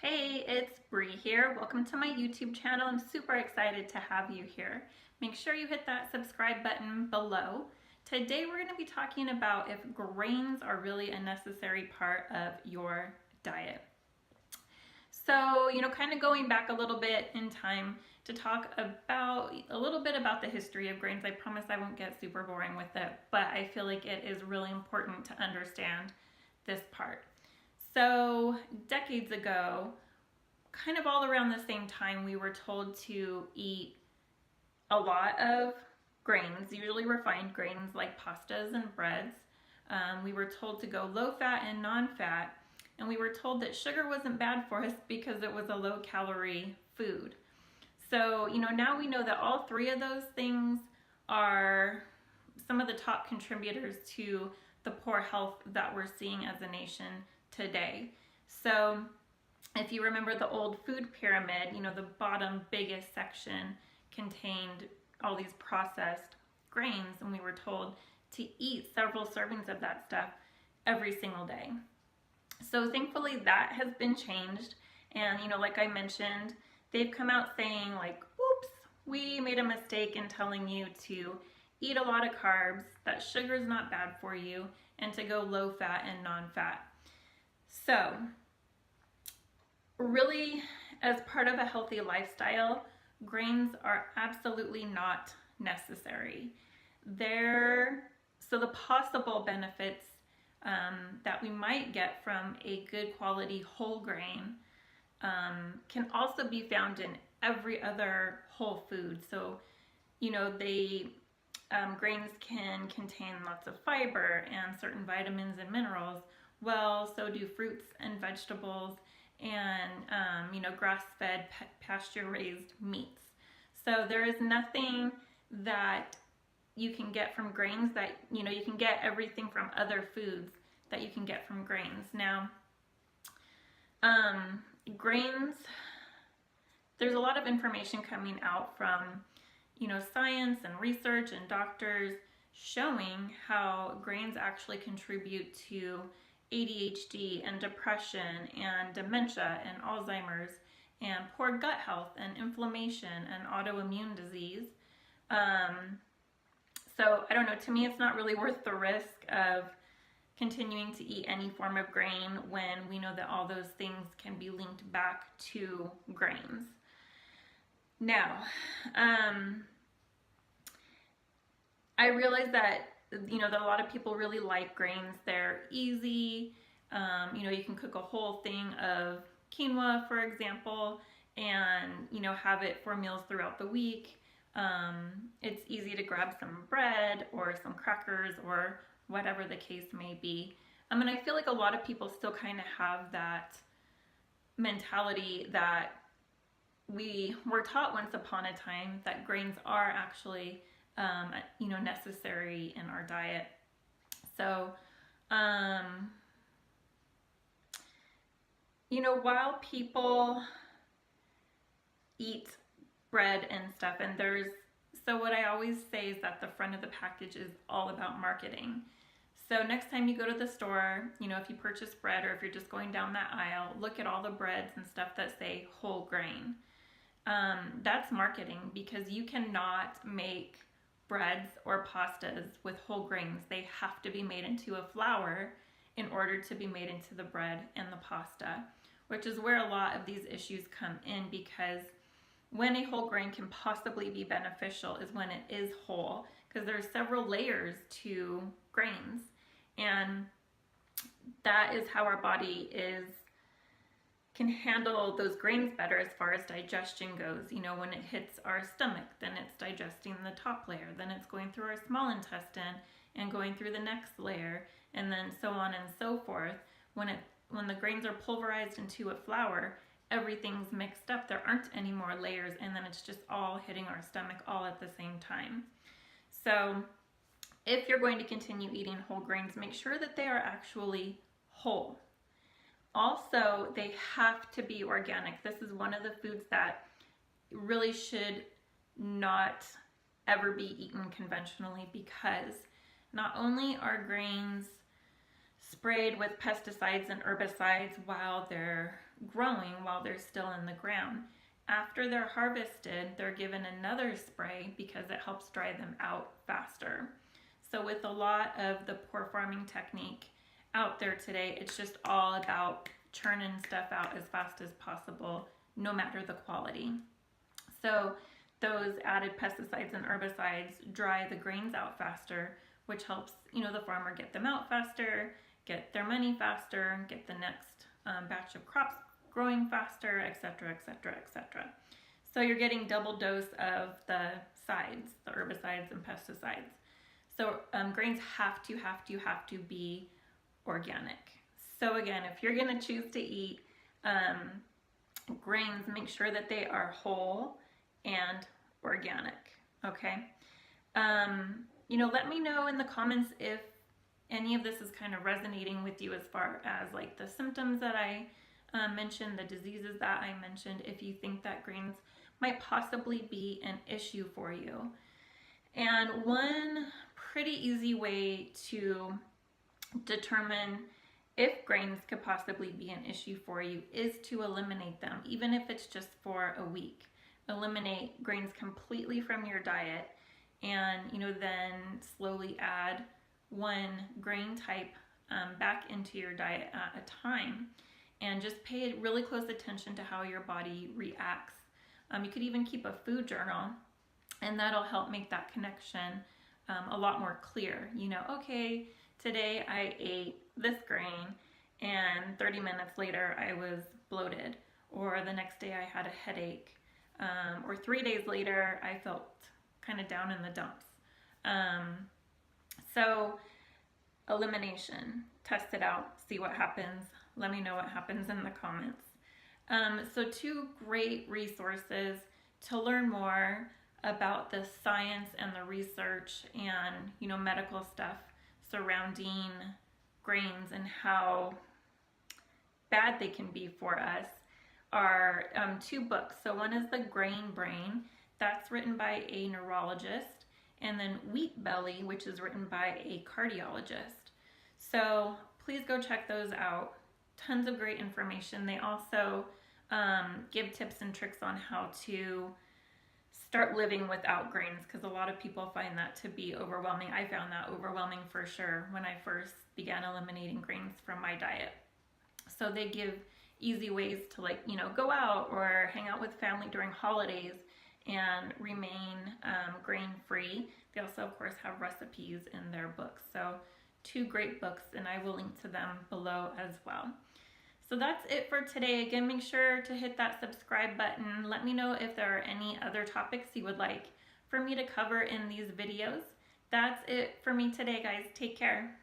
Hey, it's Bree here. Welcome to my YouTube channel. I'm super excited to have you here. Make sure you hit that subscribe button below. Today we're going to be talking about if grains are really a necessary part of your diet. So, kind of going back a little bit in time to talk about a little bit about the history of grains. I promise I won't get super boring with it, but I feel like it is really important to understand this part. So decades ago, kind of all around the same time, we were told to eat a lot of grains, usually refined grains like pastas and breads. We were told to go low fat and non-fat, and we were told that sugar wasn't bad for us because it was a low calorie food. So, now we know that all three of those things are some of the top contributors to the poor health that we're seeing as a nation today. So if you remember the old food pyramid, the bottom biggest section contained all these processed grains, and we were told to eat several servings of that stuff every single day. So thankfully that has been changed, and like I mentioned, they've come out saying like, oops, we made a mistake in telling you to eat a lot of carbs, that sugar is not bad for you, and to go low fat and non-fat. So really, as part of a healthy lifestyle, grains are absolutely not necessary. So the possible benefits that we might get from a good quality whole grain can also be found in every other whole food. So, grains can contain lots of fiber and certain vitamins and minerals. Well, so do fruits and vegetables and, grass-fed, pasture-raised meats. So there is nothing that you can get from grains that, you can get everything from other foods that you can get from grains. Now, grains, there's a lot of information coming out from, science and research and doctors showing how grains actually contribute to ADHD and depression and dementia and Alzheimer's and poor gut health and inflammation and autoimmune disease. So I don't know, to me it's not really worth the risk of continuing to eat any form of grain when we know that all those things can be linked back to grains. Now, I realize that that a lot of people really like grains. They're easy. You can cook a whole thing of quinoa, for example, and, have it for meals throughout the week. It's easy to grab some bread or some crackers or whatever the case may be. And I feel like a lot of people still kind of have that mentality that we were taught once upon a time that grains are actually necessary in our diet. So, while people eat bread and stuff, and so what I always say is that the front of the package is all about marketing. So next time you go to the store, if you purchase bread or if you're just going down that aisle, look at all the breads and stuff that say whole grain. That's marketing, because you cannot make breads or pastas with whole grains. They have to be made into a flour in order to be made into the bread and the pasta, which is where a lot of these issues come in, because when a whole grain can possibly be beneficial is when it is whole, because there are several layers to grains, and that is how our body can handle those grains better as far as digestion goes. When it hits our stomach, then it's digesting the top layer, then it's going through our small intestine and going through the next layer, and then so on and so forth. When the grains are pulverized into a flour, everything's mixed up. There aren't any more layers, and then it's just all hitting our stomach all at the same time. So if you're going to continue eating whole grains, make sure that they are actually whole. Also, they have to be organic. This is one of the foods that really should not ever be eaten conventionally, because not only are grains sprayed with pesticides and herbicides while they're growing while they're still in the ground. After they're harvested, they're given another spray because it helps dry them out faster. So with a lot of the poor farming technique out there today, it's just all about churning stuff out as fast as possible, no matter the quality. So those added pesticides and herbicides dry the grains out faster, which helps, the farmer get them out faster, get their money faster, get the next batch of crops growing faster, etc., etc., etc. So you're getting double dose of the sides, the herbicides and pesticides. So grains have to be organic. So again, if you're going to choose to eat grains, make sure that they are whole and organic. Okay. Let me know in the comments if any of this is kind of resonating with you as far as like the symptoms that I mentioned, the diseases that I mentioned, if you think that grains might possibly be an issue for you. And one pretty easy way to determine if grains could possibly be an issue for you is to eliminate them, even if it's just for a week. Eliminate grains completely from your diet, and then slowly add one grain type back into your diet at a time, and just pay really close attention to how your body reacts. You could even keep a food journal, and that'll help make that connection a lot more clear. Okay, today I ate this grain and 30 minutes later I was bloated, or the next day I had a headache, or 3 days later I felt kind of down in the dumps. So elimination, test it out, see what happens. Let me know what happens in the comments. So 2 great resources to learn more about the science and the research and medical stuff surrounding grains and how bad they can be for us are 2 books. So one is The Grain Brain, that's written by a neurologist, and then Wheat Belly, which is written by a cardiologist. So please go check those out. Tons of great information. They also give tips and tricks on how to start living without grains, because a lot of people find that to be overwhelming. I found that overwhelming for sure when I first began eliminating grains from my diet. So they give easy ways to go out or hang out with family during holidays and remain grain-free. They also, of course, have recipes in their books. So 2 great books, and I will link to them below as well. So that's it for today. Again, make sure to hit that subscribe button. Let me know if there are any other topics you would like for me to cover in these videos. That's it for me today, guys. Take care.